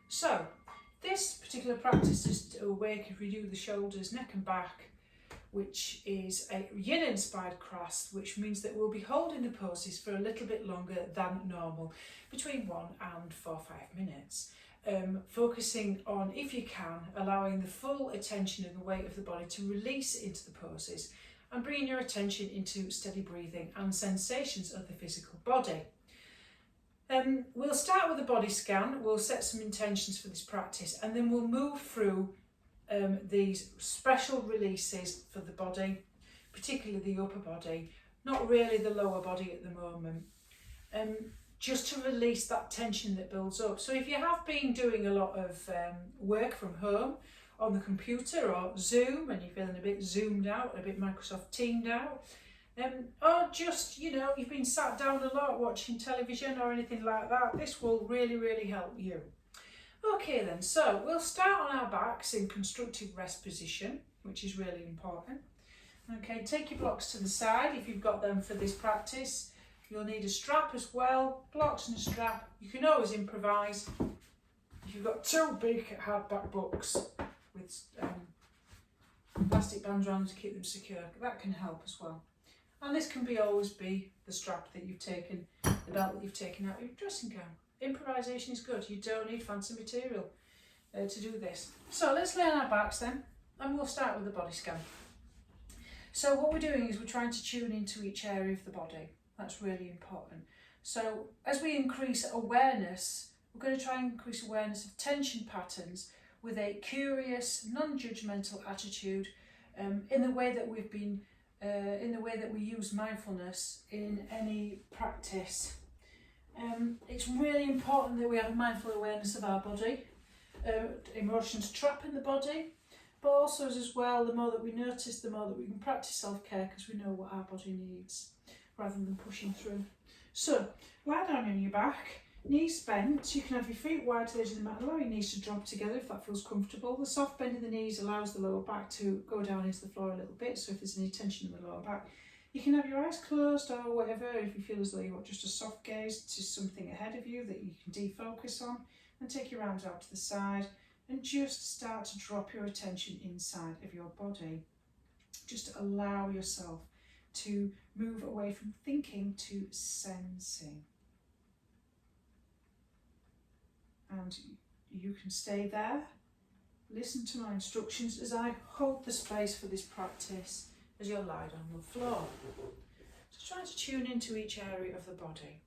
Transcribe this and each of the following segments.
So this particular practice is to awake and renew the shoulders, neck and back, which is a Yin-Inspired class, which means that we'll be holding the poses for a little bit longer than normal, between 1 and 4 or 5 minutes. Focusing on, if you can, allowing the full attention and the weight of the body to release into the poses and bringing your attention into steady breathing and sensations of the physical body. We'll start with a body scan, we'll set some intentions for this practice, and then we'll move through these special releases for the body, particularly the upper body, not really the lower body at the moment, just to release that tension that builds up. So if you have been doing a lot of work from home on the computer or Zoom and you're feeling a bit zoomed out, a bit Microsoft Teamed out, or just, you've been sat down a lot watching television or anything like that, this will really help you. Okay then, so we'll start on our backs in constructive rest position, which is really important. Okay, take your blocks to the side if you've got them for this practice. You'll need a strap as well, blocks and a strap. You can always improvise. If you've got 2 big hardback books with plastic bands around them to keep them secure, that can help as well. And this can always be the strap that you've taken, the belt that you've taken out of your dressing gown. Improvisation is good. You don't need fancy material to do this. So let's lay on our backs then, and we'll start with the body scan. So what we're doing is we're trying to tune into each area of the body. That's really important. So as we increase awareness, we're going to try and increase awareness of tension patterns with a curious, non-judgmental attitude, in the way that we've been, in the way that we use mindfulness in any practice. It's really important that we have a mindful awareness of our body. Emotions trap in the body, but also as well, the more that we notice, the more that we can practice self-care, because we know what our body needs, rather than pushing through. So, lie down on your back, knees bent. You can have your feet wide to the edge of the mat, allow your knees to drop together if that feels comfortable. The soft bend of the knees allows the lower back to go down into the floor a little bit, so if there's any tension in the lower back, you can have your eyes closed or whatever if you feel as though you want just a soft gaze to something ahead of you that you can defocus on, and take your arms out to the side and just start to drop your attention inside of your body. Just allow yourself to move away from thinking to sensing. And you can stay there. Listen to my instructions as I hold the space for this practice as you're lied on the floor. So try to tune into each area of the body.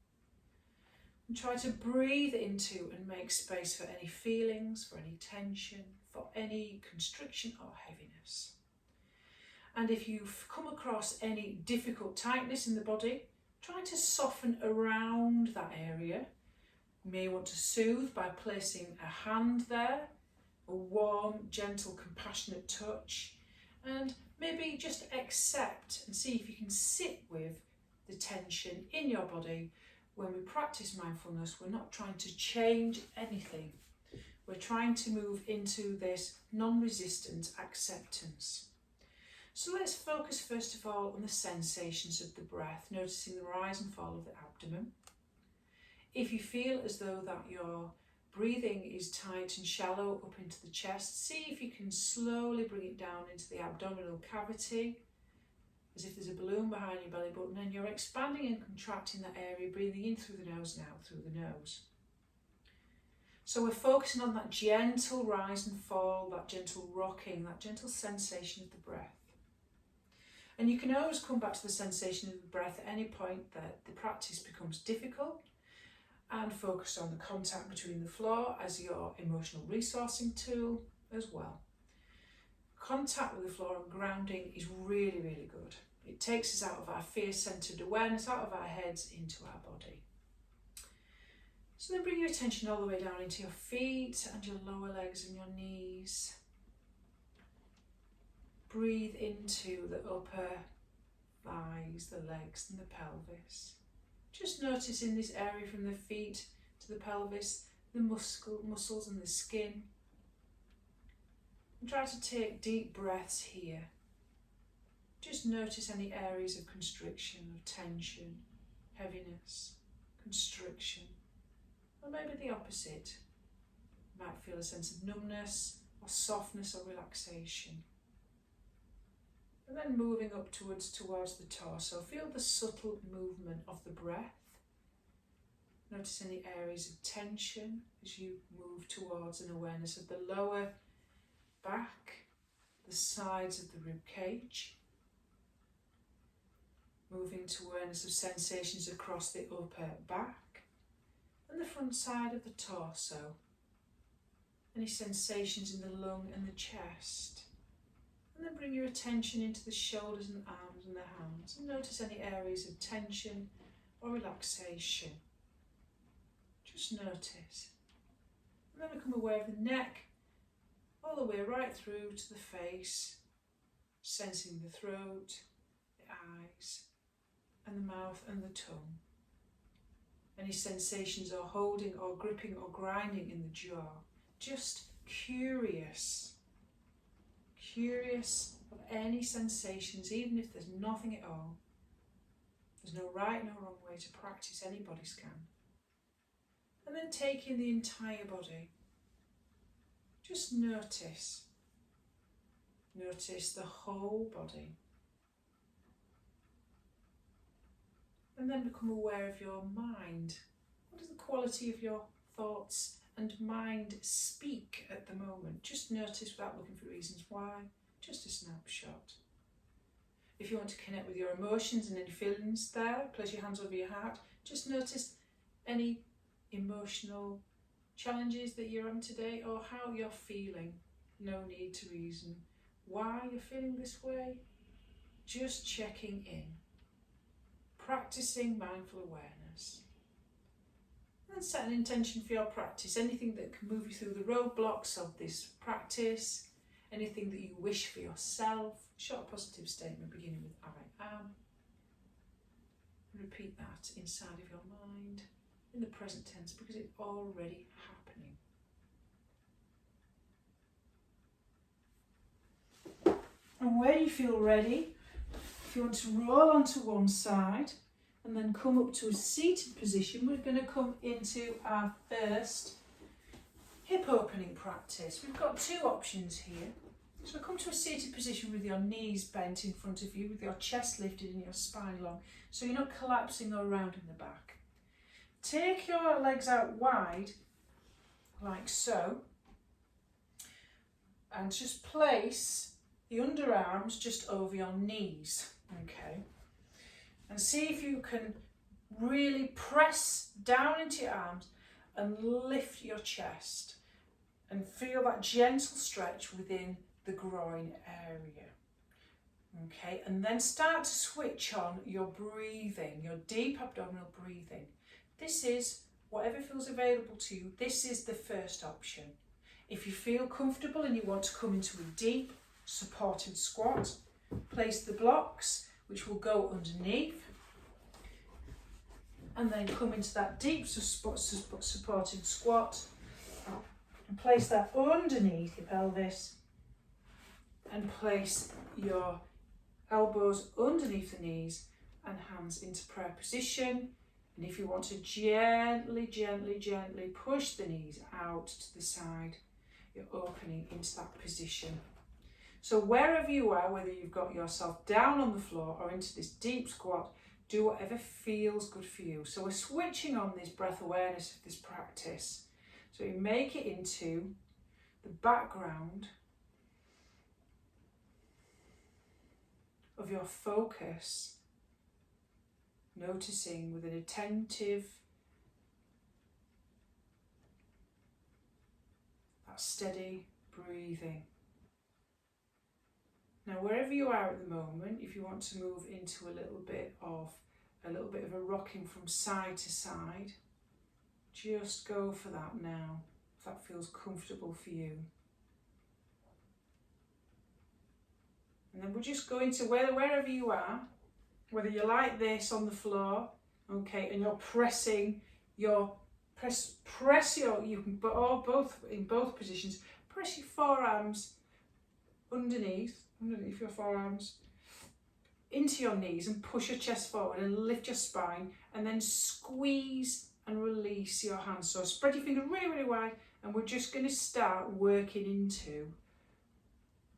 And try to breathe into and make space for any feelings, for any tension, for any constriction or heaviness. And if you've come across any difficult tightness in the body, try to soften around that area. You may want to soothe by placing a hand there, a warm, gentle, compassionate touch, and maybe just accept and see if you can sit with the tension in your body. When we practice mindfulness, we're not trying to change anything. We're trying to move into this non-resistant acceptance. So let's focus first of all on the sensations of the breath, noticing the rise and fall of the abdomen. If you feel as though that your breathing is tight and shallow up into the chest, see if you can slowly bring it down into the abdominal cavity, as if there's a balloon behind your belly button, and you're expanding and contracting that area, breathing in through the nose and out through the nose. So we're focusing on that gentle rise and fall, that gentle rocking, that gentle sensation of the breath. And you can always come back to the sensation of the breath at any point that the practice becomes difficult, and focus on the contact between the floor as your emotional resourcing tool as well. Contact with the floor and grounding is really good. It takes us out of our fear-centered awareness, out of our heads, into our body. So then bring your attention all the way down into your feet and your lower legs and your knees. Breathe into the upper thighs, the legs and the pelvis. Just notice in this area from the feet to the pelvis, the muscles and the skin. And try to take deep breaths here. Just notice any areas of constriction, of tension, heaviness, constriction. Or maybe the opposite, You might feel a sense of numbness or softness or relaxation. And then moving up towards the torso, feel the subtle movement of the breath. Notice any areas of tension as you move towards an awareness of the lower back, the sides of the rib cage. Moving to awareness of sensations across the upper back and the front side of the torso. Any sensations in the lung and the chest. And then bring your attention into the shoulders and arms and the hands and notice any areas of tension or relaxation. Just notice. And then become aware of the neck all the way right through to the face, sensing the throat, the eyes, and the mouth and the tongue. Any sensations or holding or gripping or grinding in the jaw. Just curious of any sensations, even if there's nothing at all. There's no right, no wrong way to practice, any body scan. And then take in the entire body. Just notice. Notice the whole body. And then become aware of your mind. What is the quality of your thoughts and mind speak at the moment? Just notice without looking for reasons why. Just a snapshot. If you want to connect with your emotions and any feelings there, place your hands over your heart. Just notice any emotional challenges that you're on today or how you're feeling. No need to reason why you're feeling this way. Just checking in. Practicing mindful awareness. And set an intention for your practice. Anything that can move you through the roadblocks of this practice. Anything that you wish for yourself. Short positive statement beginning with I am. Repeat that inside of your mind in the present tense because it's already happening. And when you feel ready, if you want to roll onto one side and then come up to a seated position, we're going to come into our first hip opening practice. We've got two options here. So come to a seated position with your knees bent in front of you, with your chest lifted and your spine long, so you're not collapsing or round in the back. Take your legs out wide, like so, and just place the underarms just over your knees, okay? And see if you can really press down into your arms and lift your chest and feel that gentle stretch within the groin area. Okay, and then start to switch on your breathing, your deep abdominal breathing. This is whatever feels available to you. This is the first option. If you feel comfortable and you want to come into a deep supported squat, place the blocks which will go underneath and then come into that deep supported squat and place that underneath your pelvis and place your elbows underneath the knees and hands into prayer position. And if you want to gently push the knees out to the side, you're opening into that position. So wherever you are, whether you've got yourself down on the floor or into this deep squat, do whatever feels good for you. So we're switching on this breath awareness of this practice. So you make it into the background of your focus, noticing with an attentive, that steady breathing. Now wherever you are at the moment, if you want to move into a little bit of a rocking from side to side, just go for that now, if that feels comfortable for you. And then we're just going to, wherever you are, whether you're like this on the floor, okay, and you're pressing your, press your, you can, in both positions, press your forearms underneath your forearms, into your knees and push your chest forward and lift your spine and then squeeze and release your hands. So spread your fingers really, really wide, and we're just going to start working into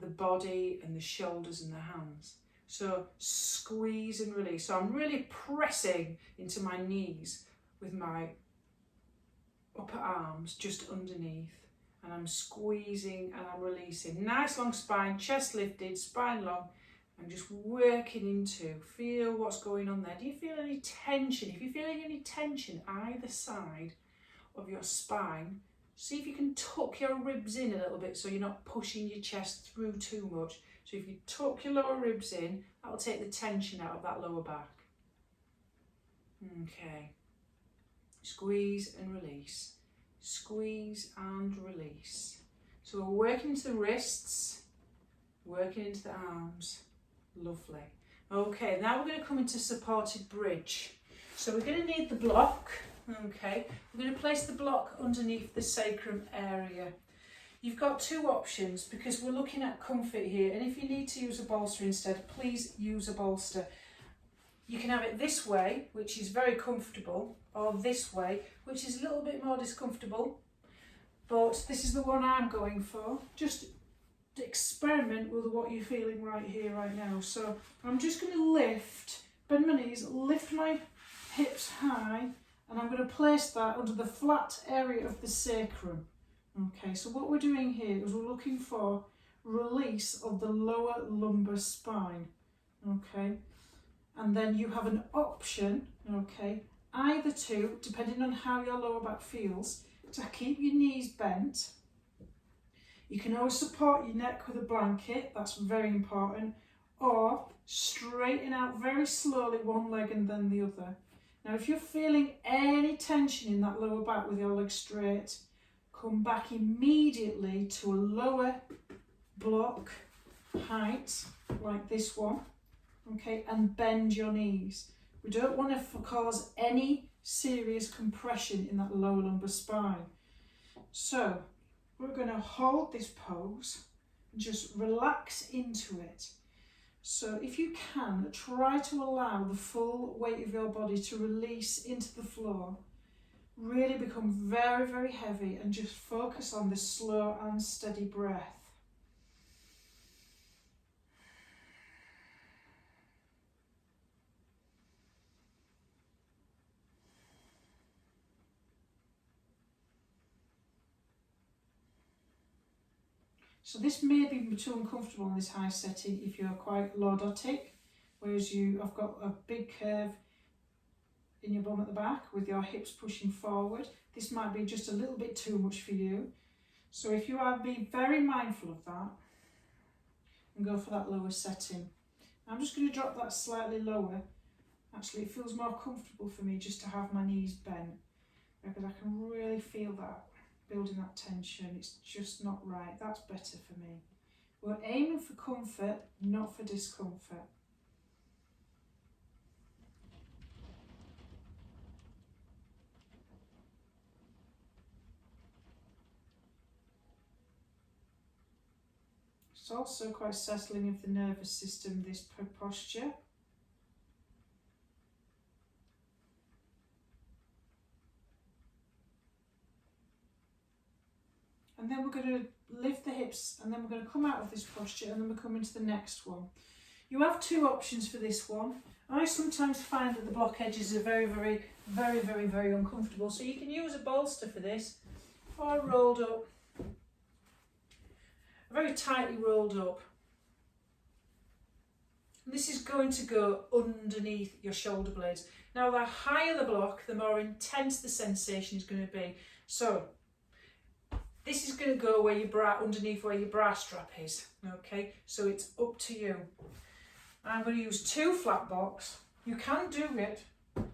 the body and the shoulders and the hands. So squeeze and release. So I'm really pressing into my knees with my upper arms just underneath, and I'm squeezing and I'm releasing. Nice long spine, chest lifted, spine long, and just working into, feel what's going on there. Do you feel any tension? If you're feeling any tension either side of your spine, see if you can tuck your ribs in a little bit so you're not pushing your chest through too much. So if you tuck your lower ribs in, that'll take the tension out of that lower back. Okay. Squeeze and release. Squeeze and release. So we're working into the wrists, working into the arms. Lovely. Okay, now we're going to come into supported bridge. So we're going to need the block. Okay, we're going to place the block underneath the sacrum area. You've got two options because we're looking at comfort here, and if you need to use a bolster instead, please use a bolster. You can have it this way, which is very comfortable, or this way, which is a little bit more discomfortable, but this is the one I'm going for. Just experiment with what you're feeling right here, right now. So I'm just going to lift, bend my knees, lift my hips high, and I'm going to place that under the flat area of the sacrum. Okay, so what we're doing here is we're looking for release of the lower lumbar spine. Okay, and then you have an option, okay, either to, depending on how your lower back feels, to keep your knees bent. You can always support your neck with a blanket, that's very important, or straighten out very slowly one leg and then the other. Now if you're feeling any tension in that lower back with your legs straight, come back immediately to a lower block height like this one, okay, and bend your knees. We don't want to cause any serious compression in that lower lumbar spine. So we're going to hold this pose and just relax into it. So if you can, try to allow the full weight of your body to release into the floor. Really become very, very heavy and just focus on the slow and steady breath. So this may be too uncomfortable in this high setting if you're quite lordotic, whereas I've got a big curve in your bum at the back with your hips pushing forward. This might be just a little bit too much for you. So if you are, be very mindful of that and go for that lower setting. I'm just going to drop that slightly lower. Actually, it feels more comfortable for me just to have my knees bent, because I can really feel that, building that tension. It's just not right. That's better for me. We're aiming for comfort, not for discomfort. It's also quite settling of the nervous system, this posture. And then we're going to lift the hips, and then we're going to come out of this posture, and then we're coming to the next one. You have two options for this one. I sometimes find that the block edges are very, very, very, very, very uncomfortable. So you can use a bolster for this, or rolled up. Very tightly rolled up. And this is going to go underneath your shoulder blades. Now the higher the block, the more intense the sensation is going to be. So this is going to go where your bra, underneath where your bra strap is. Okay, so it's up to you. I'm going to use two flat blocks. You can do it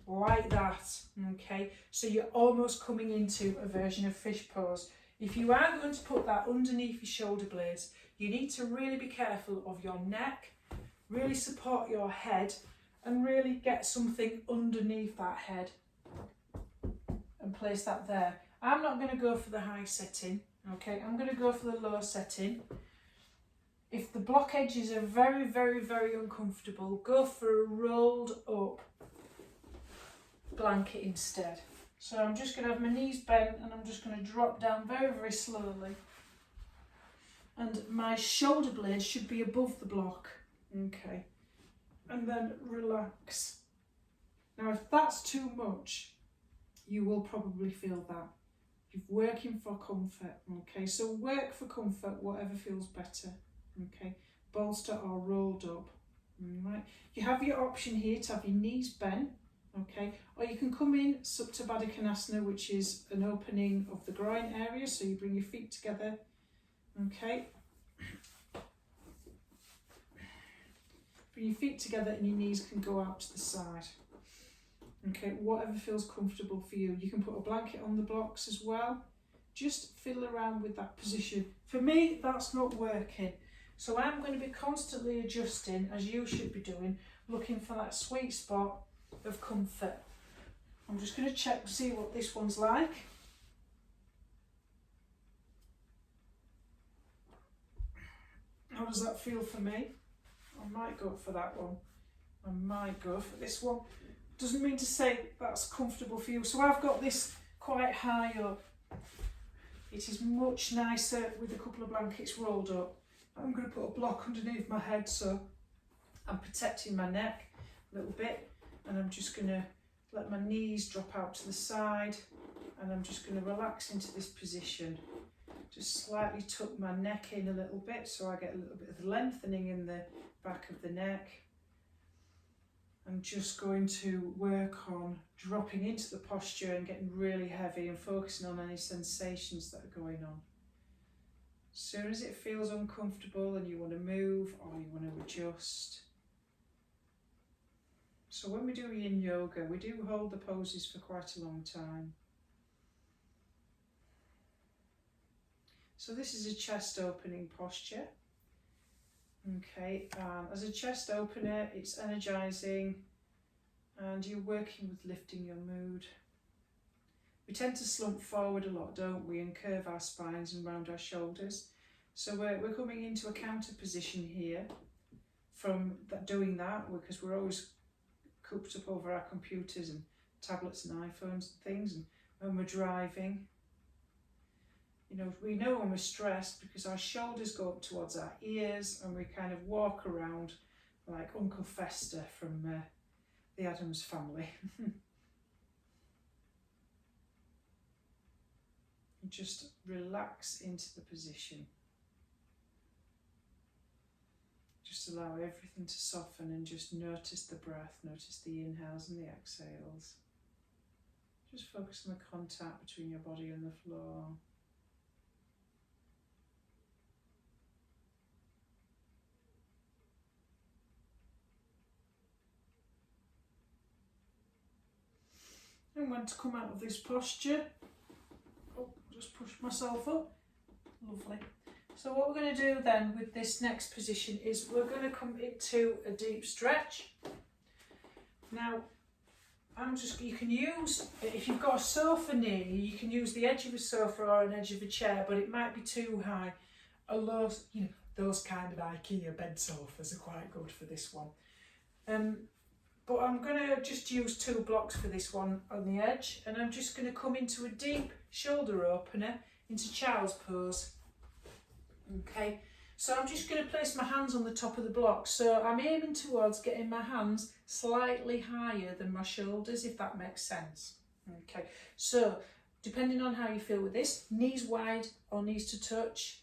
like that. Okay, so you're almost coming into a version of fish pose. If you are going to put that underneath your shoulder blades, you need to really be careful of your neck, really support your head, and really get something underneath that head and place that there. I'm not going to go for the high setting, okay? I'm going to go for the low setting. If the block edges are very, very, very uncomfortable, go for a rolled up blanket instead. So I'm just going to have my knees bent and I'm just going to drop down very, very slowly. And my shoulder blades should be above the block. Okay. And then relax. Now, if that's too much, you will probably feel that. You're working for comfort. Okay, so work for comfort, whatever feels better. Okay, bolster or rolled up. All right. You have your option here to have your knees bent. Okay, or you can come in Supta Baddha Konasana, which is an opening of the groin area. So you bring your feet together. Okay. Bring your feet together and your knees can go out to the side. Okay, whatever feels comfortable for you. You can put a blanket on the blocks as well. Just fiddle around with that position. For me, that's not working. So I'm going to be constantly adjusting, as you should be doing, looking for that sweet spot of comfort. I'm just going to check to see what this one's like. How does that feel for me? I might go for that one. I might go for this one. Doesn't mean to say that's comfortable for you. So I've got this quite high up. It is much nicer with a couple of blankets rolled up. I'm going to put a block underneath my head so I'm protecting my neck a little bit, and I'm just going to let my knees drop out to the side, and I'm just going to relax into this position. Just slightly tuck my neck in a little bit so I get a little bit of lengthening in the back of the neck. I'm just going to work on dropping into the posture and getting really heavy and focusing on any sensations that are going on. As soon as it feels uncomfortable and you want to move or you want to adjust. So when we do yin yoga, we do hold the poses for quite a long time. So this is a chest opening posture. Okay, as a chest opener, it's energizing and you're working with lifting your mood. We tend to slump forward a lot, don't we, and curve our spines and round our shoulders. So we're coming into a counter position here from doing that, because we're always cooped up over our computers and tablets and iPhones and things, and when we're driving. You know, we know when we're stressed because our shoulders go up towards our ears and we kind of walk around like Uncle Fester from the Addams Family. Just relax into the position. Just allow everything to soften and just notice the breath, notice the inhales and the exhales. Just focus on the contact between your body and the floor. And when to come out of this posture, just push myself up, lovely. So what we're going to do then with this next position is we're going to come into a deep stretch. Now, you can use, if you've got a sofa near you, you can use the edge of a sofa or an edge of a chair, but it might be too high. A low, those kind of IKEA bed sofas are quite good for this one. But I'm going to just use 2 blocks for this one on the edge, and I'm just going to come into a deep shoulder opener into child's pose. Okay, so I'm just going to place my hands on the top of the block. So I'm aiming towards getting my hands slightly higher than my shoulders, if that makes sense. Okay, so depending on how you feel with this, knees wide or knees to touch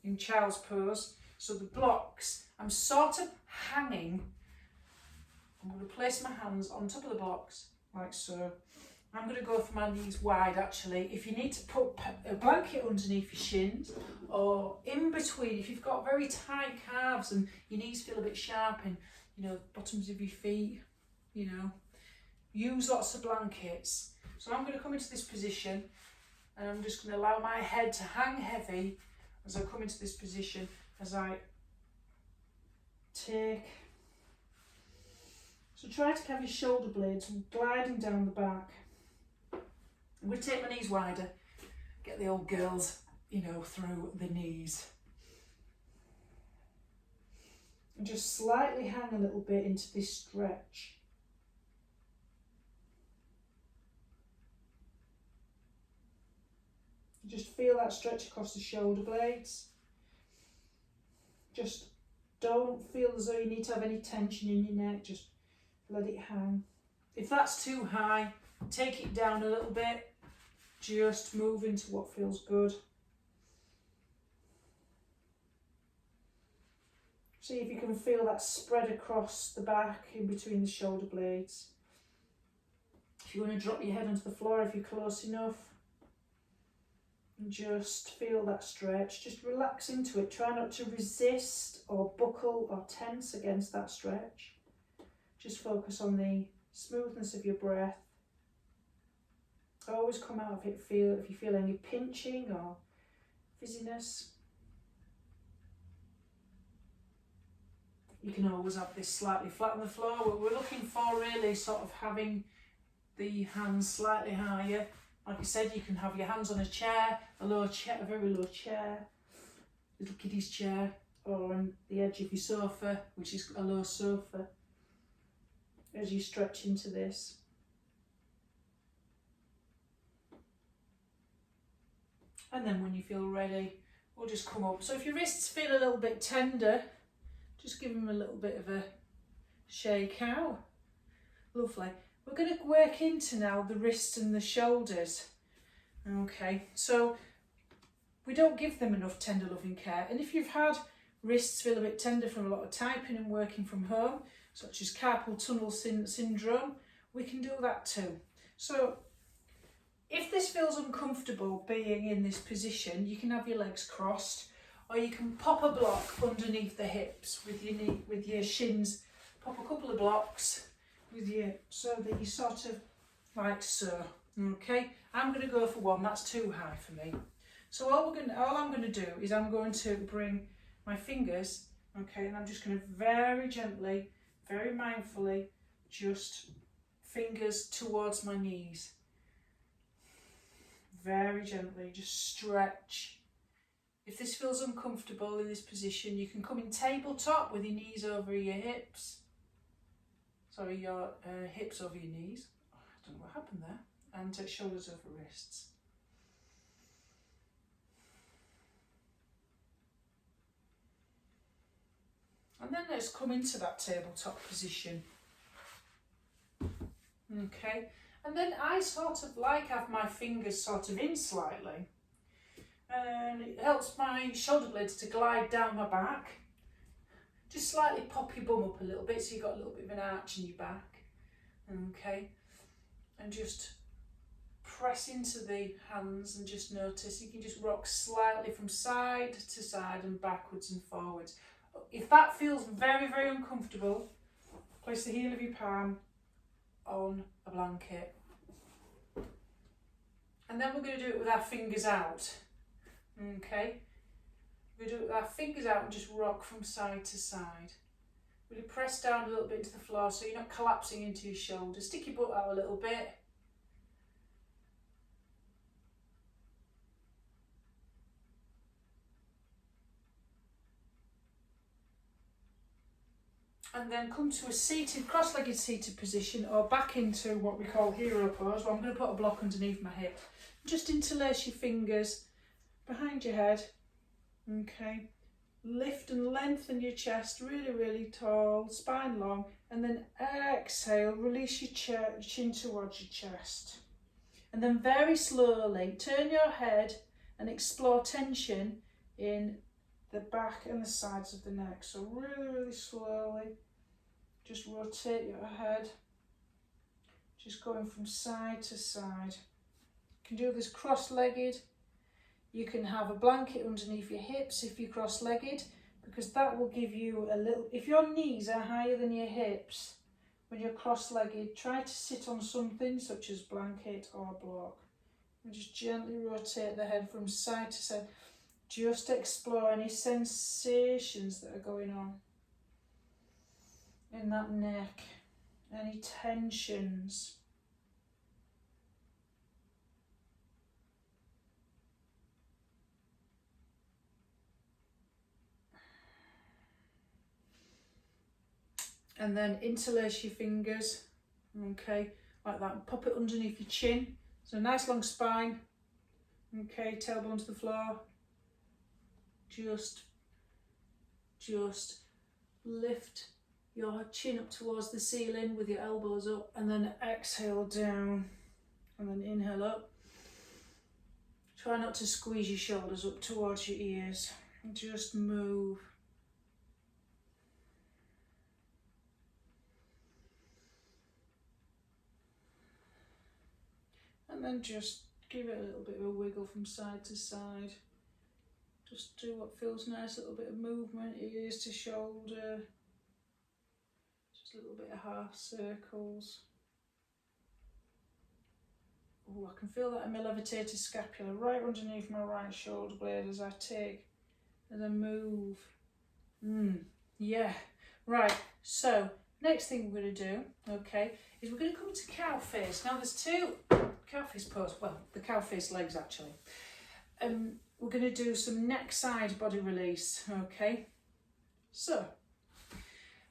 in child's pose. So the blocks, I'm sort of hanging. I'm going to place my hands on top of the blocks, like so. I'm going to go for my knees wide, actually. If you need to put a blanket underneath your shins, or in between, if you've got very tight calves and your knees feel a bit sharp in, bottoms of your feet, use lots of blankets. So I'm going to come into this position, and I'm just going to allow my head to hang heavy as I come into this position, as I take. So try to have your shoulder blades gliding down the back. I'm going to take my knees wider, get the old girls, through the knees. And just slightly hang a little bit into this stretch. Just feel that stretch across the shoulder blades. Just don't feel as though you need to have any tension in your neck, just let it hang. If that's too high, take it down a little bit, just move into what feels good. See if you can feel that spread across the back in between the shoulder blades. If you want to drop your head onto the floor, if you're close enough, and just feel that stretch. Just relax into it. Try not to resist or buckle or tense against that stretch. Just focus on the smoothness of your breath. Always come out of it if you feel any pinching or fizziness. You can always have this slightly flat on the floor. What we're looking for really sort of having the hands slightly higher. Like I said, you can have your hands on a chair, a low chair, a very low chair, little kiddie's chair, or on the edge of your sofa, which is a low sofa, as you stretch into this. And then when you feel ready, we'll just come up. So if your wrists feel a little bit tender, just give them a little bit of a shake out. Lovely. We're going to work into now the wrists and the shoulders. Okay, so we don't give them enough tender loving care. And if you've had wrists feel a bit tender from a lot of typing and working from home, such as carpal tunnel syndrome, we can do that too. So if this feels uncomfortable being in this position, you can have your legs crossed, or you can pop a block underneath the hips with your knee, with your shins. Pop a couple of blocks with you so that you sort of like so. Okay, I'm going to go for one. That's too high for me. So all I'm going to do is I'm going to bring my fingers, okay, and I'm just going to very gently, very mindfully, just fingers towards my knees. Very gently, just stretch. If this feels uncomfortable in this position, you can come in tabletop with your knees over your hips. Sorry, your hips over your knees. Oh, I don't know what happened there. And shoulders over wrists. And then let's come into that tabletop position. Okay, and then I sort of have my fingers sort of in slightly. And it helps my shoulder blades to glide down my back. Just slightly pop your bum up a little bit so you've got a little bit of an arch in your back. Okay, and just press into the hands and just notice. You can just rock slightly from side to side and backwards and forwards. If that feels very, very uncomfortable, place the heel of your palm on a blanket. And then we're going to do it with our fingers out. Okay, we're going to do it with our fingers out and just rock from side to side. Really press down a little bit into the floor so you're not collapsing into your shoulders. Stick your butt out a little bit. And then come to a seated, cross-legged seated position, or back into what we call hero pose, where I'm going to put a block underneath my hip. Just interlace your fingers behind your head. Okay, lift and lengthen your chest really, really tall, spine long, and then exhale, release your chin towards your chest. And then very slowly turn your head and explore tension in the back and the sides of the neck. So really, really slowly, just rotate your head, just going from side to side. You can do this cross-legged. You can have a blanket underneath your hips if you're cross-legged, because that will give you a little, if your knees are higher than your hips, when you're cross-legged, try to sit on something such as blanket or block. And just gently rotate the head from side to side. Just explore any sensations that are going on in that neck, any tensions. And then interlace your fingers, okay, like that, and pop it underneath your chin. So a nice long spine, Okay, tailbone to the floor. Just lift your chin up towards the ceiling with your elbows up, and then exhale down, and then inhale up. Try not to squeeze your shoulders up towards your ears. Just move. And then just give it a little bit of a wiggle from side to side. Just do what feels nice, a little bit of movement, ears to shoulder. Just a little bit of half circles. Oh, I can feel that in my levitated scapula right underneath my right shoulder blade as I move. Yeah. Right, so next thing we're going to do, okay, is we're going to come to cow face. Now there's two cow face pose, well, the cow face legs actually. We're going to do some neck side body release, okay? So,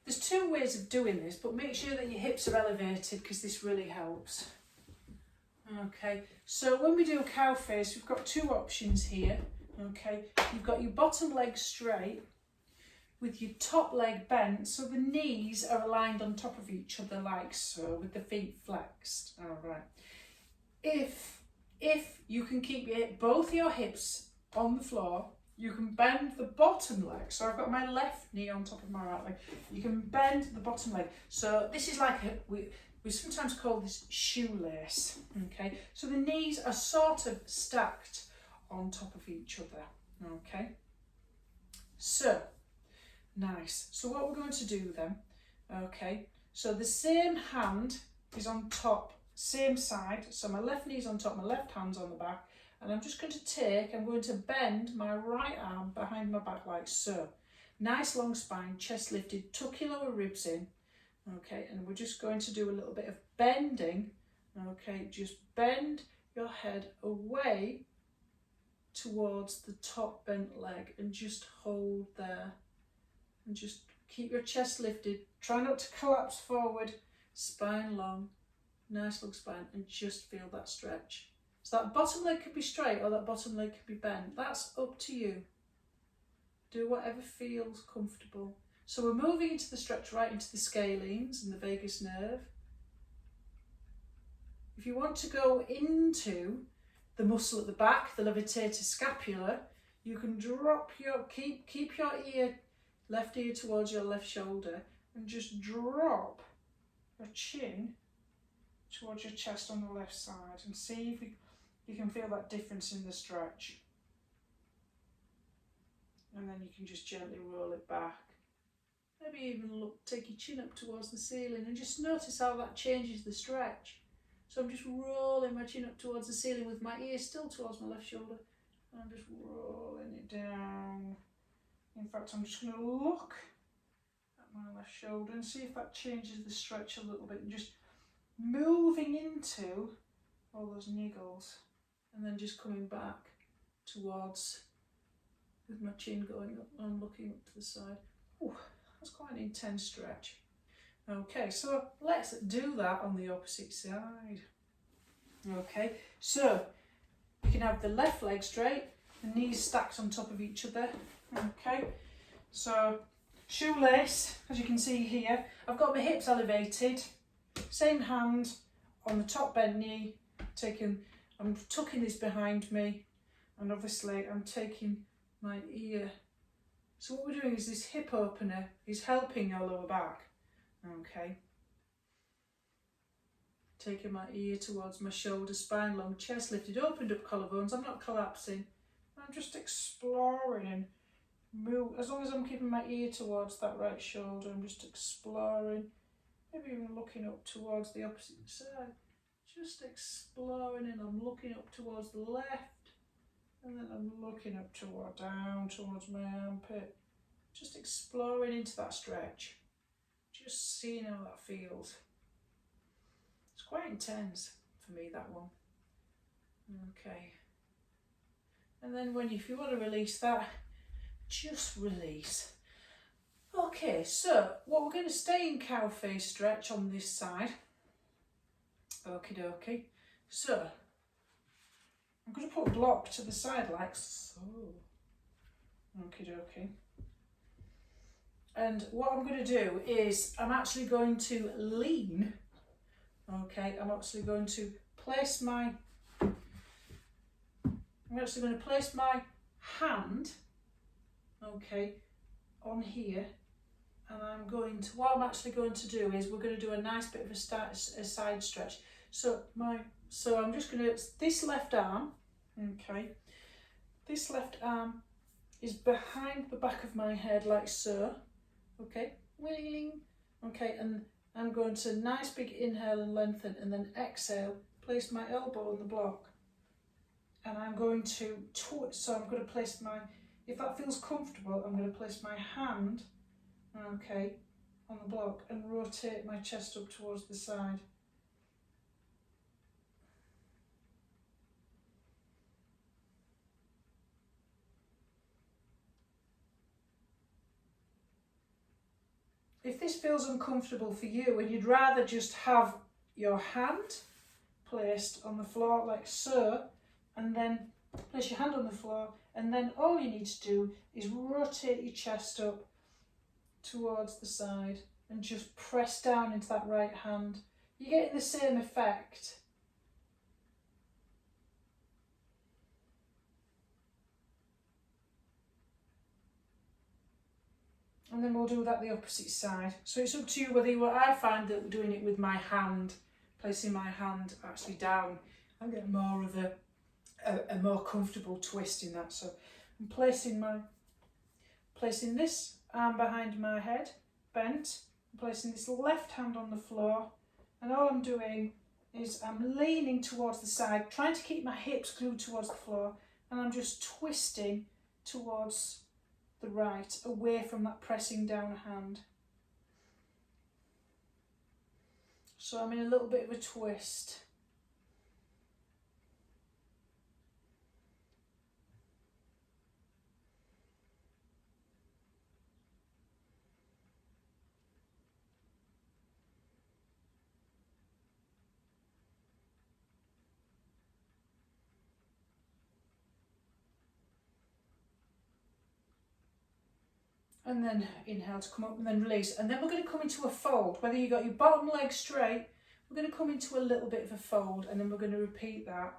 there's two ways of doing this, but make sure that your hips are elevated because this really helps. Okay, so when we do cow face, we've got two options here, okay? You've got your bottom leg straight with your top leg bent, so the knees are aligned on top of each other like so, with the feet flexed, all right. If you can keep both your hips on the floor, you can bend the bottom leg. So I've got my left knee on top of my right leg. You can bend the bottom leg. So this is like we sometimes call this shoelace, okay? So the knees are sort of stacked on top of each other, okay? So, nice. So what we're going to do then, okay, so the same hand is on top, same side, so my left knee's on top, my left hand's on the back, and I'm just going to bend my right arm behind my back like so. Nice long spine, chest lifted, tuck your lower ribs in, okay, and we're just going to do a little bit of bending, okay, just bend your head away towards the top bent leg and just hold there. And just keep your chest lifted. Try not to collapse forward. Spine long. Nice long spine. And just feel that stretch. So that bottom leg could be straight or that bottom leg could be bent. That's up to you. Do whatever feels comfortable. So we're moving into the stretch right into the scalenes and the vagus nerve. If you want to go into the muscle at the back, the levitator scapula, you can drop your, keep your ear, left ear towards your left shoulder, and just drop your chin towards your chest on the left side, and see if you can feel that difference in the stretch. And then you can just gently roll it back. Maybe even take your chin up towards the ceiling and just notice how that changes the stretch. So I'm just rolling my chin up towards the ceiling with my ear still towards my left shoulder. And I'm just rolling it down. In fact, I'm just going to look at my left shoulder and see if that changes the stretch a little bit. And just moving into all those niggles. And then just coming back towards, with my chin going up and looking up to the side. Ooh, that's quite an intense stretch. Okay, so let's do that on the opposite side. Okay, so you can have the left leg straight, the knees stacked on top of each other. Okay, so shoelace, as you can see here, I've got my hips elevated, same hand on the top bent knee, I'm tucking this behind me, and obviously I'm taking my ear. So what we're doing is this hip opener is helping your lower back. Okay, taking my ear towards my shoulder, spine long, chest lifted, opened up collarbones. I'm not collapsing, I'm just exploring and move. As long as I'm keeping my ear towards that right shoulder, I'm just exploring, maybe even looking up towards the opposite side, just exploring, and I'm looking up towards the left, and then I'm looking up down towards my armpit, just exploring into that stretch. Just seeing how that feels. It's quite intense for me, that one. Okay. And then if you want to release that, just release. Okay, so we're going to stay in cow face stretch on this side. Okie dokie. So I'm going just put a block to the side like so. Okie dokie. And what I'm going to do is I'm actually going to lean. Okay, I'm actually going to place my hand, okay, on here, and what I'm actually going to do is we're going to do a nice bit of a side stretch. So I'm just going to, this left arm, okay, this left arm is behind the back of my head like so, okay, okay, and I'm going to nice big inhale and lengthen, and then exhale, place my elbow on the block, and I'm going to twist. So I'm going to place if that feels comfortable, I'm going to place my hand, okay, on the block and rotate my chest up towards the side. If this feels uncomfortable for you and you'd rather just have your hand placed on the floor like so, and then place your hand on the floor, and then all you need to do is rotate your chest up towards the side and just press down into that right hand, you're getting the same effect. And then we'll do that the opposite side. So it's up to you whether I find that doing it with my hand, placing my hand actually down, I get more of a more comfortable twist in that. So I'm placing this arm behind my head, bent, I'm placing this left hand on the floor, and all I'm doing is I'm leaning towards the side, trying to keep my hips glued towards the floor, and I'm just twisting towards the right, away from that pressing down hand. So I'm in a little bit of a twist. And then inhale to come up and then release. And then we're going to come into a fold. Whether you got your bottom leg straight, we're going to come into a little bit of a fold, and then we're going to repeat that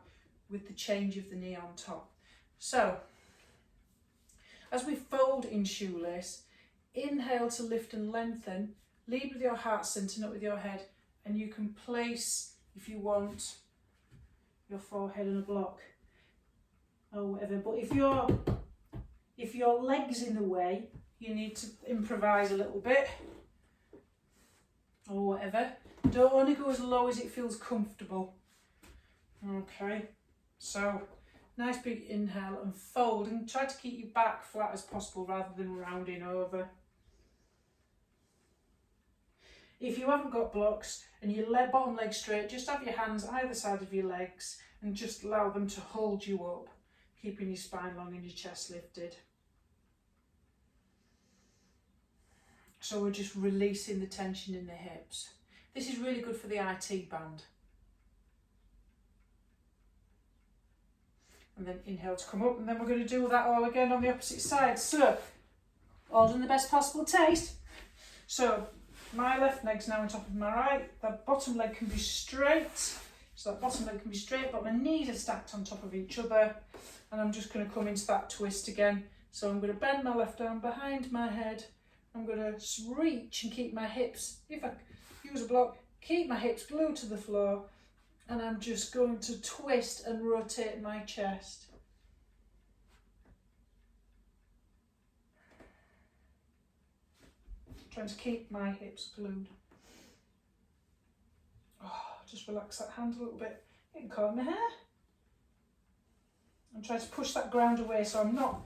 with the change of the knee on top. So, as we fold in shoelace, inhale to lift and lengthen, lead with your heart centre, not with your head, and you can place, if you want, your forehead in a block or whatever. But if your leg's in the way, you need to improvise a little bit or whatever. Don't only go as low as it feels comfortable. Okay, so nice big inhale and fold, and try to keep your back flat as possible rather than rounding over. If you haven't got blocks and your bottom leg straight, just have your hands either side of your legs and just allow them to hold you up, keeping your spine long and your chest lifted. So we're just releasing the tension in the hips. This is really good for the IT band. And then inhale to come up, and then we're going to do that all again on the opposite side. So, all in the best possible taste. So, my left leg's now on top of my right. That bottom leg can be straight. So that bottom leg can be straight, but my knees are stacked on top of each other. And I'm just going to come into that twist again. So I'm going to bend my left arm behind my head. I'm going to reach and keep my hips, if I use a block, keep my hips glued to the floor, and I'm just going to twist and rotate my chest. Trying to keep my hips glued. Oh, just relax that hand a little bit. Getting caught in my hair. I'm trying to push that ground away so I'm not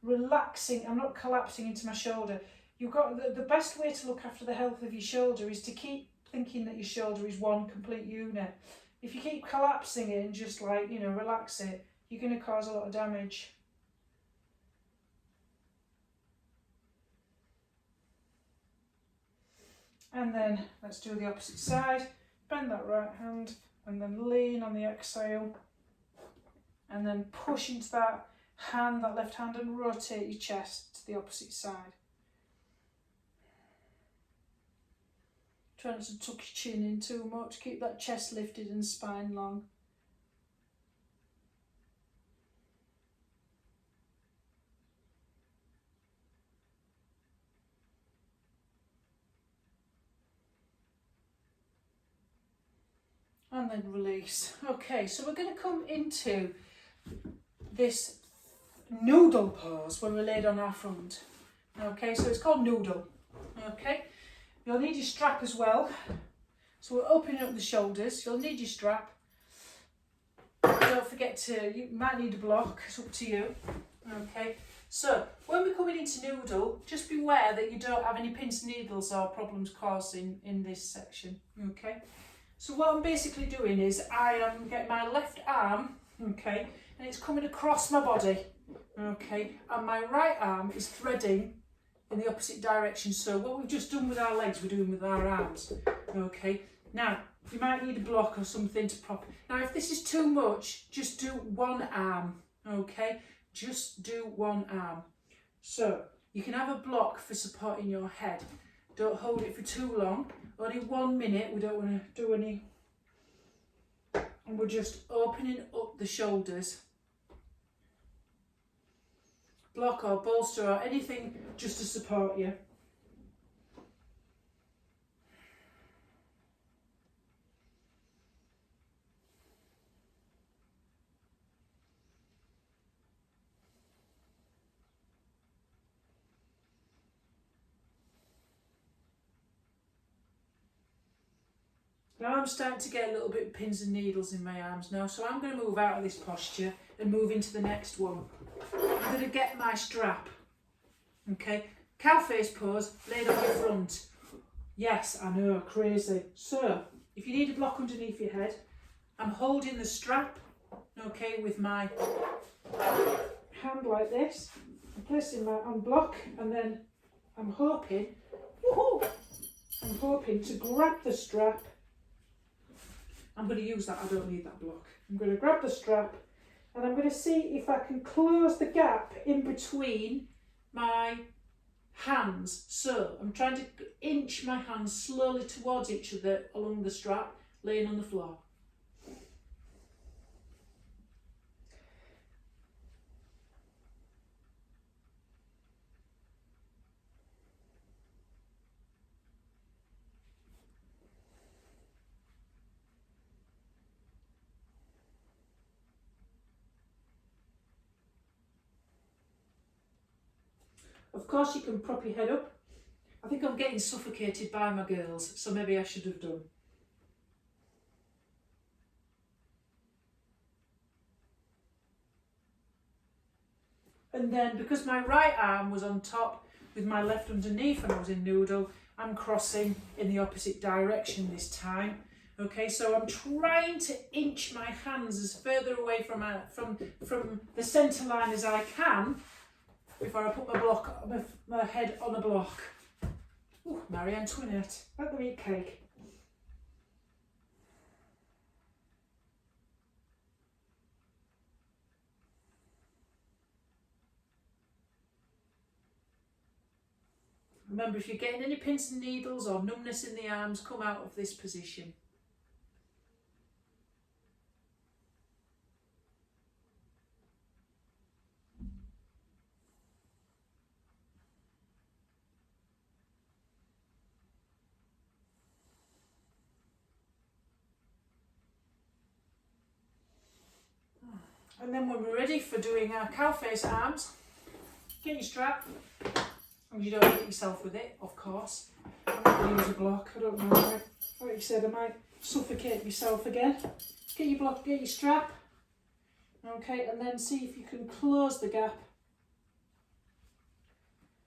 relaxing, I'm not collapsing into my shoulder. You've got the best way to look after the health of your shoulder is to keep thinking that your shoulder is one complete unit. If you keep collapsing it and just relax it, you're going to cause a lot of damage. And then let's do the opposite side. Bend that right hand and then lean on the exhale and then push into that hand, that left hand, and rotate your chest to the opposite side. Try not to tuck your chin in too much, keep that chest lifted and spine long. And then release. Okay, so we're going to come into this noodle pose when we're laid on our front. Okay, so it's called noodle. Okay, you'll need your strap as well. So we're opening up the shoulders. You'll need your strap. Don't forget you might need a block, it's up to you. Okay, so when we're coming into noodle, just beware that you don't have any pins and needles or problems causing in this section. Okay. So what I'm basically doing is I am getting my left arm, okay, and it's coming across my body, okay, and my right arm is threading in the opposite direction. So what we've just done with our legs, we're doing with our arms, okay. Now, you might need a block or something to prop. Now, if this is too much, just do one arm, okay, just do one arm. So you can have a block for supporting your head. Don't hold it for too long. Only 1 minute, we don't want to do any. And we're just opening up the shoulders. Block or bolster or anything just to support you. Now I'm starting to get a little bit of pins and needles in my arms now, so I'm going to move out of this posture and move into the next one. I'm going to get my strap. Okay, cow face pose, laid on your front. Yes, I know, crazy. So, if you need a block underneath your head, I'm holding the strap, okay, with my hand like this. I'm placing my on block, and then I'm hoping to grab the strap. I'm going to use that, I don't need that block. I'm going to grab the strap and I'm going to see if I can close the gap in between my hands. So I'm trying to inch my hands slowly towards each other along the strap, laying on the floor. Of course you can prop your head up. I think I'm getting suffocated by my girls, so maybe I should have done. And then because my right arm was on top with my left underneath when I was in noodle, I'm crossing in the opposite direction this time. Okay, so I'm trying to inch my hands as further away from the centre line as I can before I put my head on a block. Ooh, Marie Antoinette, let them eat cake. Remember, if you're getting any pins and needles or numbness in the arms, come out of this position. And then when we're ready for doing our cow face arms, get your strap. And you don't hit yourself with it, of course. I'm not going to use a block, I don't know. Like you said, I might suffocate myself again. Get your block, get your strap. Okay, and then see if you can close the gap.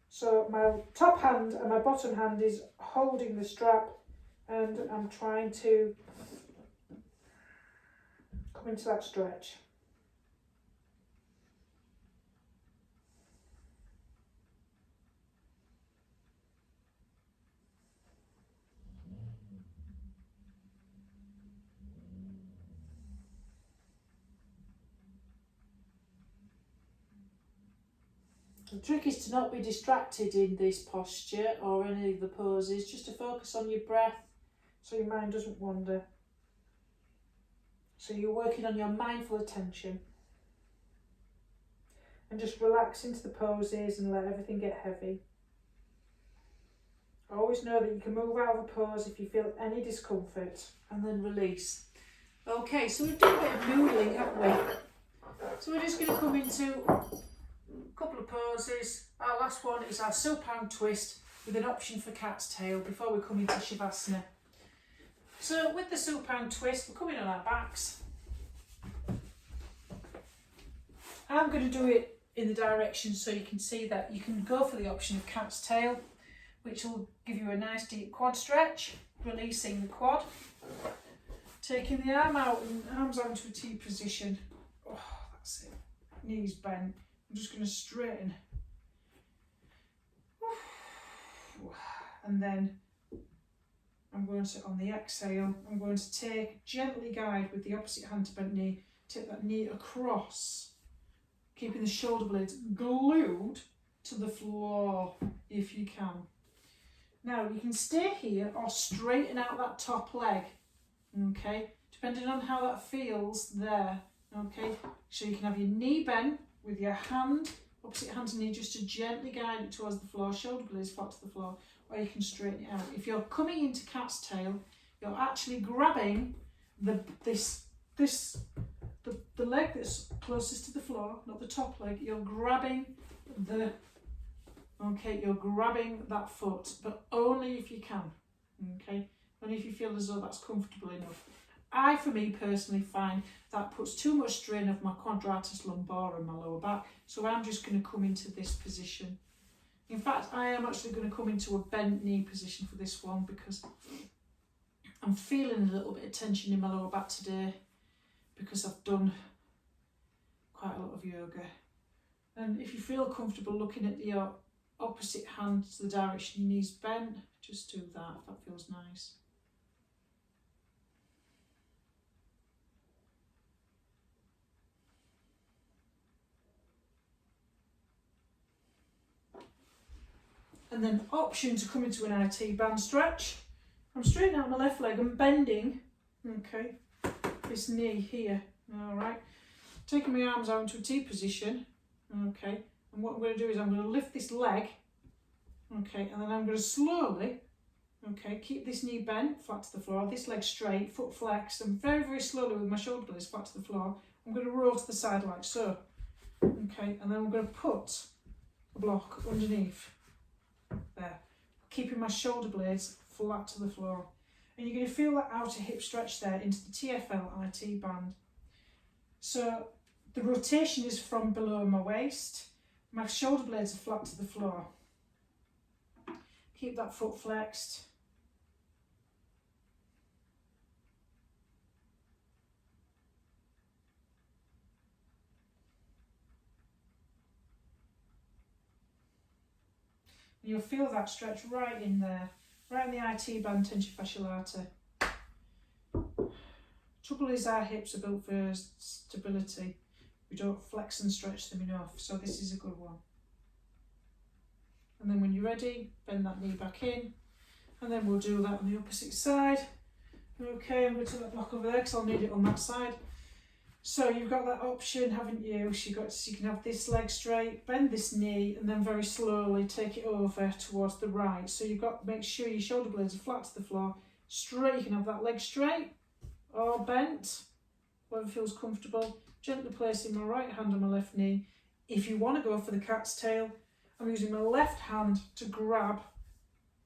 So my top hand and my bottom hand is holding the strap, and I'm trying to come into that stretch. The trick is to not be distracted in this posture or any of the poses, just to focus on your breath so your mind doesn't wander. So you're working on your mindful attention. And just relax into the poses and let everything get heavy. Always know that you can move out of a pose if you feel any discomfort, and then release. Okay, so we've done a bit of noodling, haven't we? So we're just going to come into a couple of poses. Our last one is our supine twist with an option for cat's tail before we come into Shavasana. So with the supine twist, we're coming on our backs. I'm going to do it in the direction so you can see that you can go for the option of cat's tail, which will give you a nice deep quad stretch, releasing the quad. Taking the arm out and arms out into a T position. Oh, that's it. Knees bent. I'm just going to straighten. And then I'm going to, on the exhale, I'm going to gently guide with the opposite hand to bent knee, take that knee across, keeping the shoulder blades glued to the floor if you can. Now you can stay here or straighten out that top leg, okay, depending on how that feels there, okay. So you can have your knee bent with your hand, opposite hand to knee, just to gently guide it towards the floor, shoulder blades flat to the floor, or you can straighten it out. If you're coming into cat's tail, you're actually grabbing the leg that's closest to the floor, not the top leg. You're grabbing you're grabbing that foot, but only if you can, okay? Only if you feel as though that's comfortable enough. I, for me personally, find that puts too much strain of my quadratus lumborum, my lower back, so I'm just going to come into this position. In fact, I am actually going to come into a bent knee position for this one because I'm feeling a little bit of tension in my lower back today because I've done quite a lot of yoga. And if you feel comfortable looking at the opposite hand to the direction your knees bent, just do that if that feels nice. And then option to come into an IT band stretch. I'm straightening out my left leg and bending, okay, this knee here, all right. Taking my arms out into a T position, okay. And what I'm going to do is I'm going to lift this leg, okay, and then I'm going to slowly, okay, keep this knee bent, flat to the floor, this leg straight, foot flexed, and very, very slowly with my shoulder blades flat to the floor, I'm going to roll to the side like so, okay, and then I'm going to put a block underneath, there, keeping my shoulder blades flat to the floor. And you're going to feel that outer hip stretch there into the TFL IT band. So the rotation is from below my waist. My shoulder blades are flat to the floor. Keep that foot flexed. And you'll feel that stretch right in there, right in the IT band, tension fascia lata. Trouble is our hips are built for stability. We don't flex and stretch them enough, so this is a good one. And then when you're ready, bend that knee back in, and then we'll do that on the opposite side. Okay, I'm going to take that block over there because I'll need it on that side. So you've got that option, haven't you? So you can have this leg straight, bend this knee, and then very slowly take it over towards the right. So you've got to make sure your shoulder blades are flat to the floor, straight. You can have that leg straight or bent, whatever feels comfortable. Gently placing my right hand on my left knee. If you want to go for the cat's tail, I'm using my left hand to grab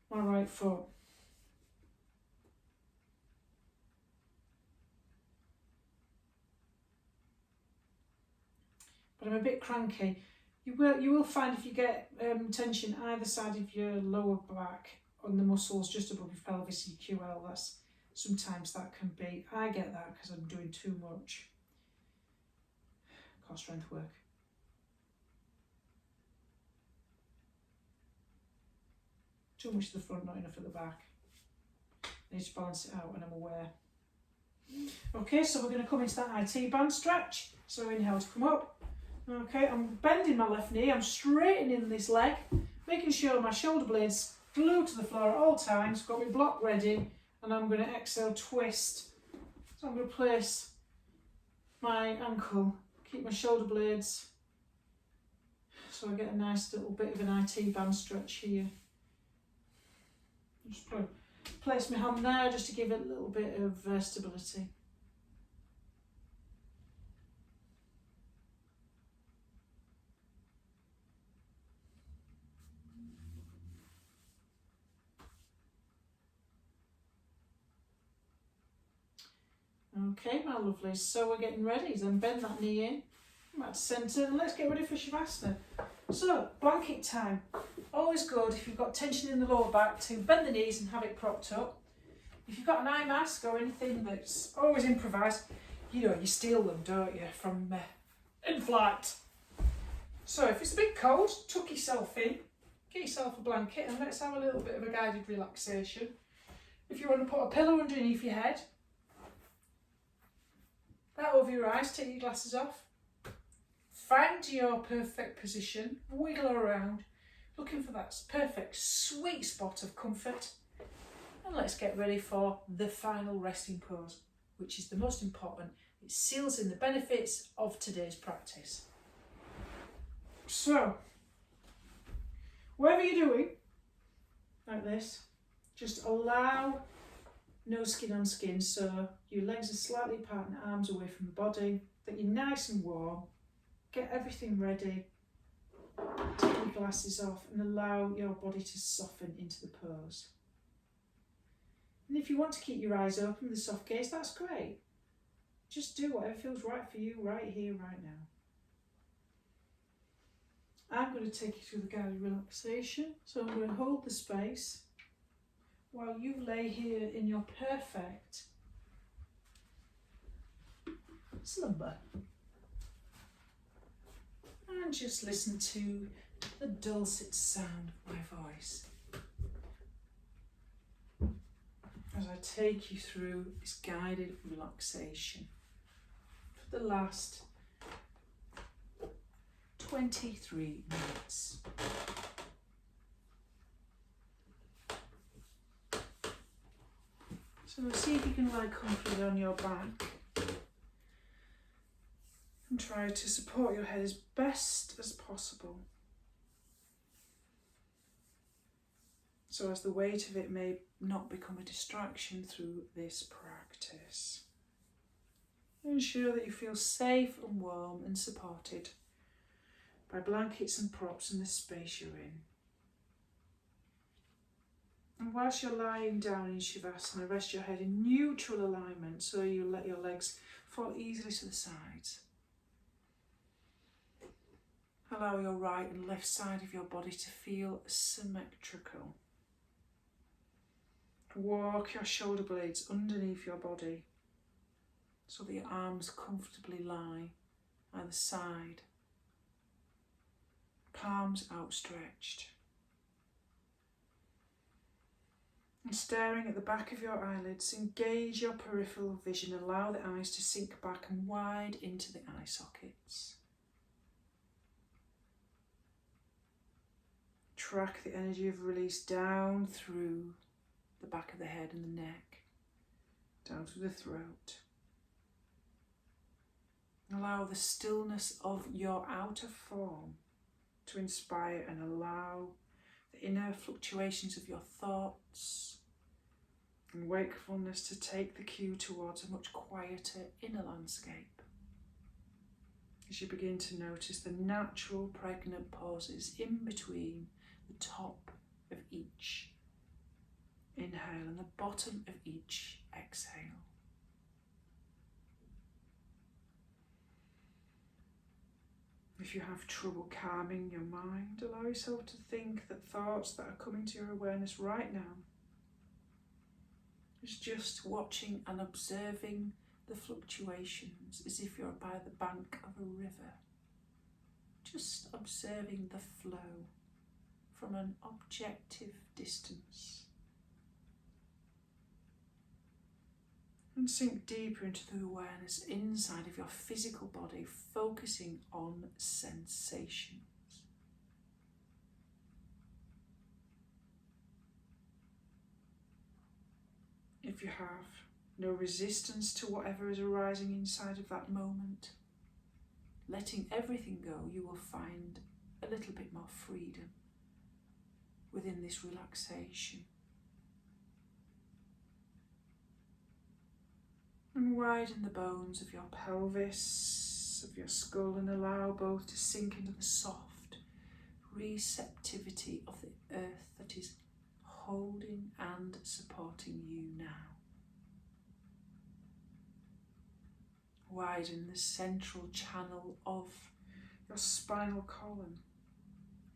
my right foot. But I'm a bit cranky. You will find if you get tension either side of your lower back on the muscles just above your pelvis, your QL, sometimes that can be, I get that because I'm doing too much core strength work. Too much at the front, not enough at the back. I need to balance it out and I'm aware. Okay, so we're going to come into that IT band stretch. So inhale to come up, Okay, I'm bending my left knee, I'm straightening this leg, making sure my shoulder blades glued to the floor at all times, got my block ready, and I'm going to exhale, twist. So I'm going to place my ankle, keep my shoulder blades, so I get a nice little bit of an IT band stretch here. Just place my hand there just to give it a little bit of stability. Okay, my lovelies, so we're getting ready. Then bend that knee in, come back to centre, and let's get ready for Shavasana. So, blanket time. Always good if you've got tension in the lower back to bend the knees and have it propped up. If you've got an eye mask or anything that's always improvised, you know, you steal them, don't you, from in flight. So if it's a bit cold, tuck yourself in, get yourself a blanket, and let's have a little bit of a guided relaxation. If you want to put a pillow underneath your head, that over your eyes, take your glasses off. Find your perfect position, wiggle around, looking for that perfect sweet spot of comfort. And let's get ready for the final resting pose, which is the most important. It seals in the benefits of today's practice. So, whatever you're doing, like this, just allow no skin on skin, so your legs are slightly apart and arms away from the body, that you're nice and warm. Get everything ready, take your glasses off and allow your body to soften into the pose. And if you want to keep your eyes open with a soft gaze, that's great. Just do whatever feels right for you right here, right now. I'm going to take you through the guided relaxation, so I'm going to hold the space while you lay here in your perfect slumber. And just listen to the dulcet sound of my voice as I take you through this guided relaxation for the last 23 minutes. So see if you can lie comfortably on your back and try to support your head as best as possible, so as the weight of it may not become a distraction through this practice. Ensure that you feel safe and warm and supported by blankets and props in the space you're in. And whilst you're lying down in Shavasana, rest your head in neutral alignment, so you let your legs fall easily to the sides. Allow your right and left side of your body to feel symmetrical. Walk your shoulder blades underneath your body so that your arms comfortably lie either side, palms outstretched. And staring at the back of your eyelids, engage your peripheral vision. Allow the eyes to sink back and wide into the eye sockets. Track the energy of release down through the back of the head and the neck, down through the throat. Allow the stillness of your outer form to inspire and allow the inner fluctuations of your thoughts and wakefulness to take the cue towards a much quieter inner landscape. As you begin to notice the natural pregnant pauses in between the top of each inhale and the bottom of each exhale. If you have trouble calming your mind, allow yourself to think that thoughts that are coming to your awareness right now is just watching and observing the fluctuations as if you're by the bank of a river. Just observing the flow from an objective distance. And sink deeper into the awareness inside of your physical body, focusing on sensations. If you have no resistance to whatever is arising inside of that moment, letting everything go, you will find a little bit more freedom within this relaxation. And widen the bones of your pelvis, of your skull, and allow both to sink into the soft receptivity of the earth that is holding and supporting you now. Widen the central channel of your spinal column.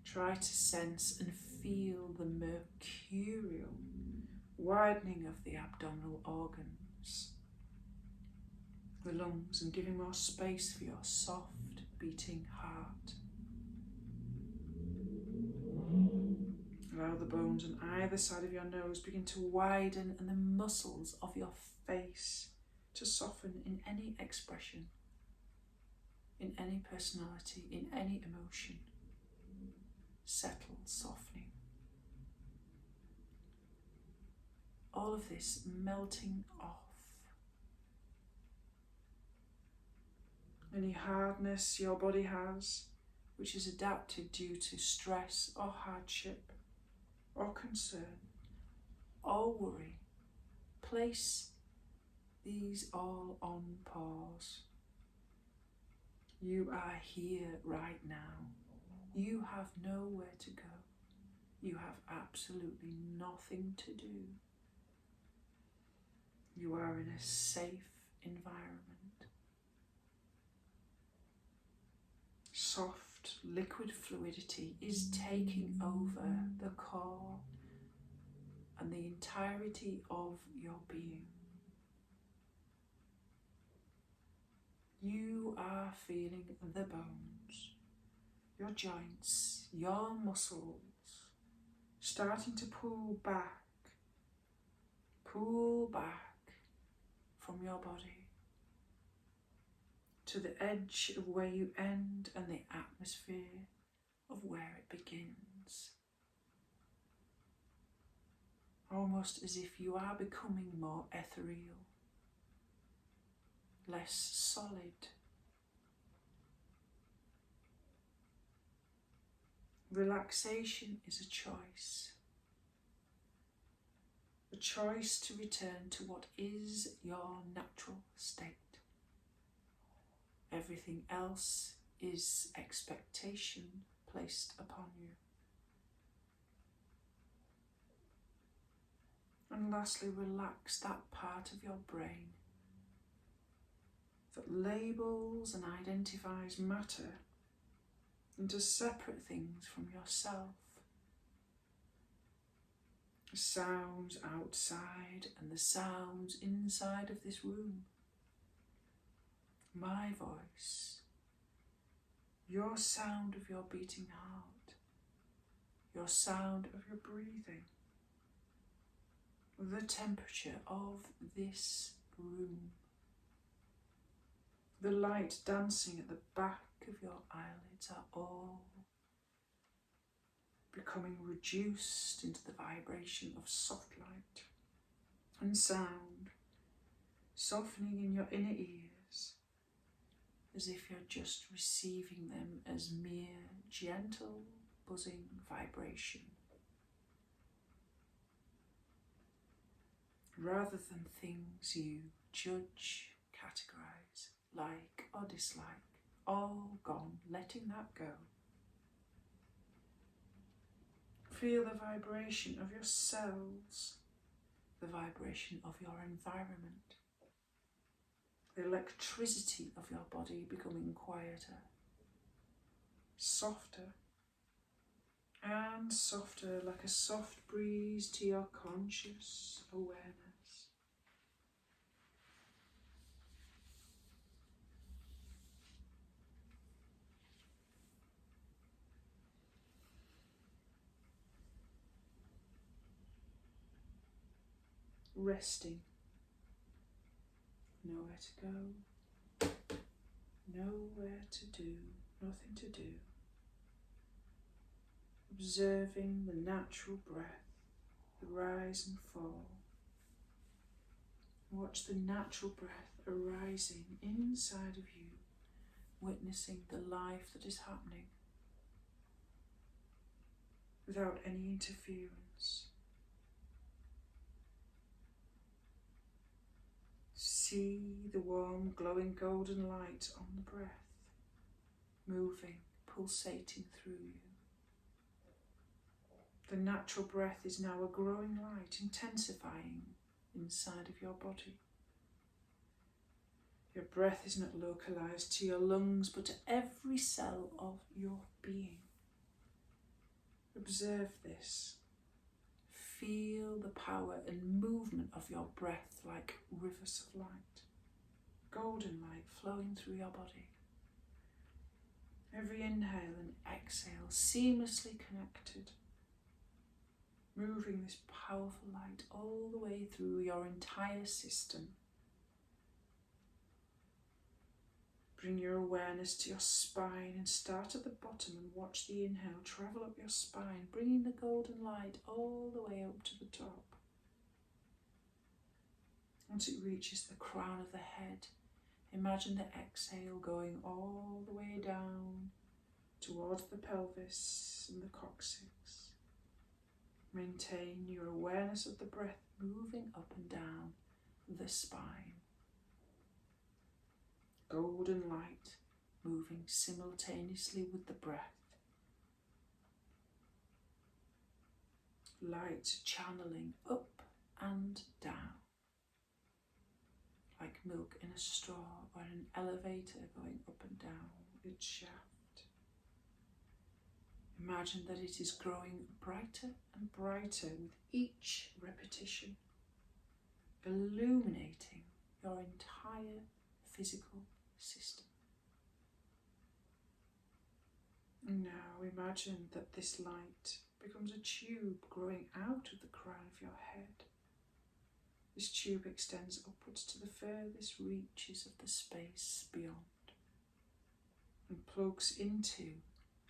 Try to sense and feel the mercurial widening of the abdominal organs, the lungs, and giving more space for your soft beating heart. Allow the bones on either side of your nose begin to widen and the muscles of your face to soften in any expression, in any personality, in any emotion. Settle, softening. All of this melting off. Any hardness your body has, which is adapted due to stress or hardship or concern or worry, place these all on pause. You are here right now. You have nowhere to go. You have absolutely nothing to do. You are in a safe environment. Soft liquid fluidity is taking over the core and the entirety of your being. You are feeling the bones, your joints, your muscles starting to pull back from your body to the edge of where you end and the atmosphere of where it begins. Almost as if you are becoming more ethereal, less solid. Relaxation is a choice to return to what is your natural state. Everything else is expectation placed upon you. And lastly, relax that part of your brain that labels and identifies matter into separate things from yourself. The sounds outside and the sounds inside of this room. My voice, your sound of your beating heart, your sound of your breathing, the temperature of this room, the light dancing at the back of your eyelids are all becoming reduced into the vibration of soft light and sound, softening in your inner ears, as if you're just receiving them as mere gentle buzzing vibration, rather than things you judge, categorize, like or dislike. All gone, letting that go. Feel the vibration of your cells, the vibration of your environment, the electricity of your body becoming quieter, softer and softer, like a soft breeze to your conscious awareness. Resting nowhere to go, nowhere to do, nothing to do. Observing the natural breath, the rise and fall. Watch the natural breath arising inside of you, witnessing the life that is happening without any interference. See the warm, glowing golden light on the breath, moving, pulsating through you. The natural breath is now a growing light, intensifying inside of your body. Your breath is not localized to your lungs, but to every cell of your being. Observe this. Feel the power and movement of your breath like rivers of light, golden light flowing through your body. Every inhale and exhale seamlessly connected, moving this powerful light all the way through your entire system. Bring your awareness to your spine and start at the bottom and watch the inhale travel up your spine, bringing the golden light all the way up to the top. Once it reaches the crown of the head, imagine the exhale going all the way down towards the pelvis and the coccyx. Maintain your awareness of the breath moving up and down the spine. Golden light moving simultaneously with the breath. Light channeling up and down, like milk in a straw or an elevator going up and down its shaft. Imagine that it is growing brighter and brighter with each repetition, illuminating your entire physical system. And now imagine that this light becomes a tube growing out of the crown of your head. This tube extends upwards to the furthest reaches of the space beyond and plugs into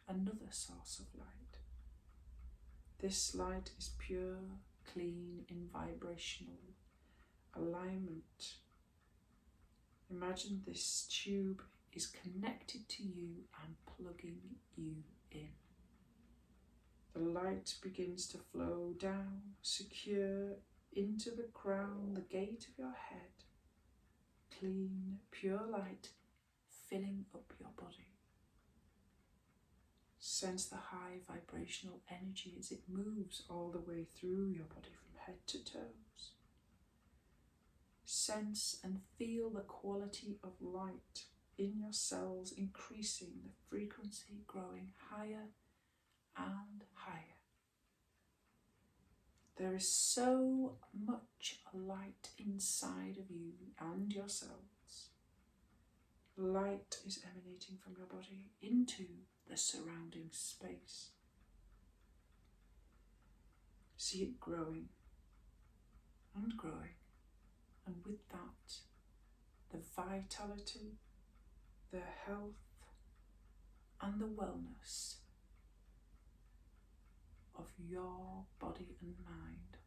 another source of light. This light is pure, clean, in vibrational alignment. Imagine this tube is connected to you and plugging you in. The light begins to flow down, secure into the crown, the gate of your head. Clean, pure light filling up your body. Sense the high vibrational energy as it moves all the way through your body from head to toes. Sense and feel the quality of light in your cells increasing, the frequency growing higher and higher. There is so much light inside of you and your cells. Light is emanating from your body into the surrounding space. See it growing and growing. And with that, the vitality, the health, and the wellness of your body and mind.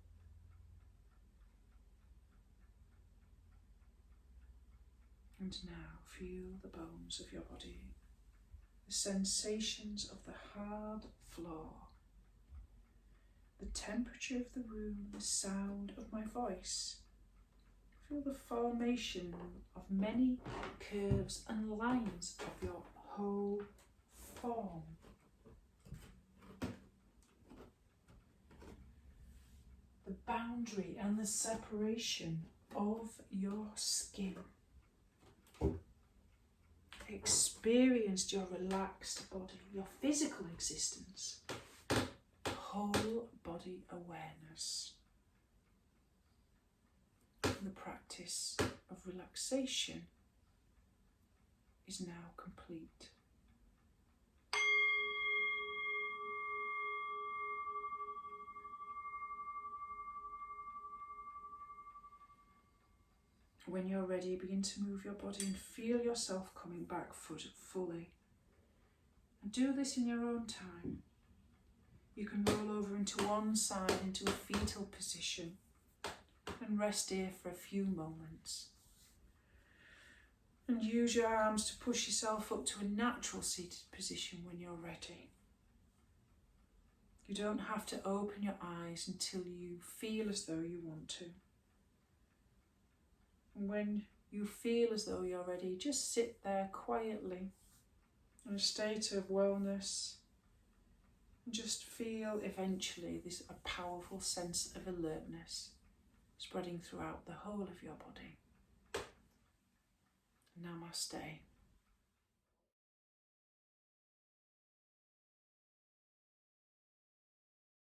And now feel the bones of your body, the sensations of the hard floor, the temperature of the room, the sound of my voice. Feel the formation of many curves and lines of your whole form. The boundary and the separation of your skin. Experienced your relaxed body, your physical existence, whole body awareness. The practice of relaxation is now complete. When you're ready, begin to move your body and feel yourself coming back fully. And do this in your own time. You can roll over into one side, into a fetal position, and rest here for a few moments. And use your arms to push yourself up to a natural seated position when you're ready. You don't have to open your eyes until you feel as though you want to. And when you feel as though you're ready, just sit there quietly in a state of wellness. And just feel eventually this a powerful sense of alertness spreading throughout the whole of your body. Namaste.